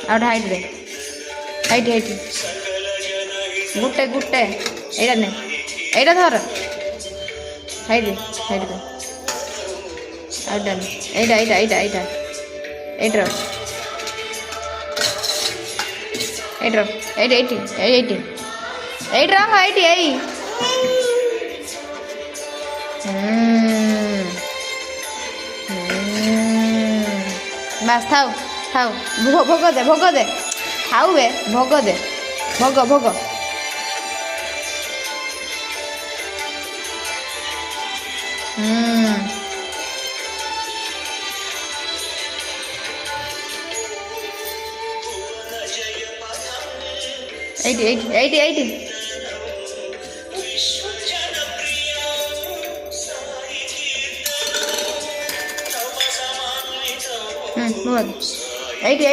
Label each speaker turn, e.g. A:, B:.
A: അവിടെ height height height গুটে গুটে এইটা নে এইটা ধর হাইডে হাইডে দে আউটা নে এইটা এইটা এইটা এইটা এইটা এইটা এইটা এইটি এইটি এইটা রাখো এইটি এই বাস থাও থাও ভোগ দে খাও বে ভোগ দে ভোগ ভোগ এইটি এইটি এইটি এইটি এইটি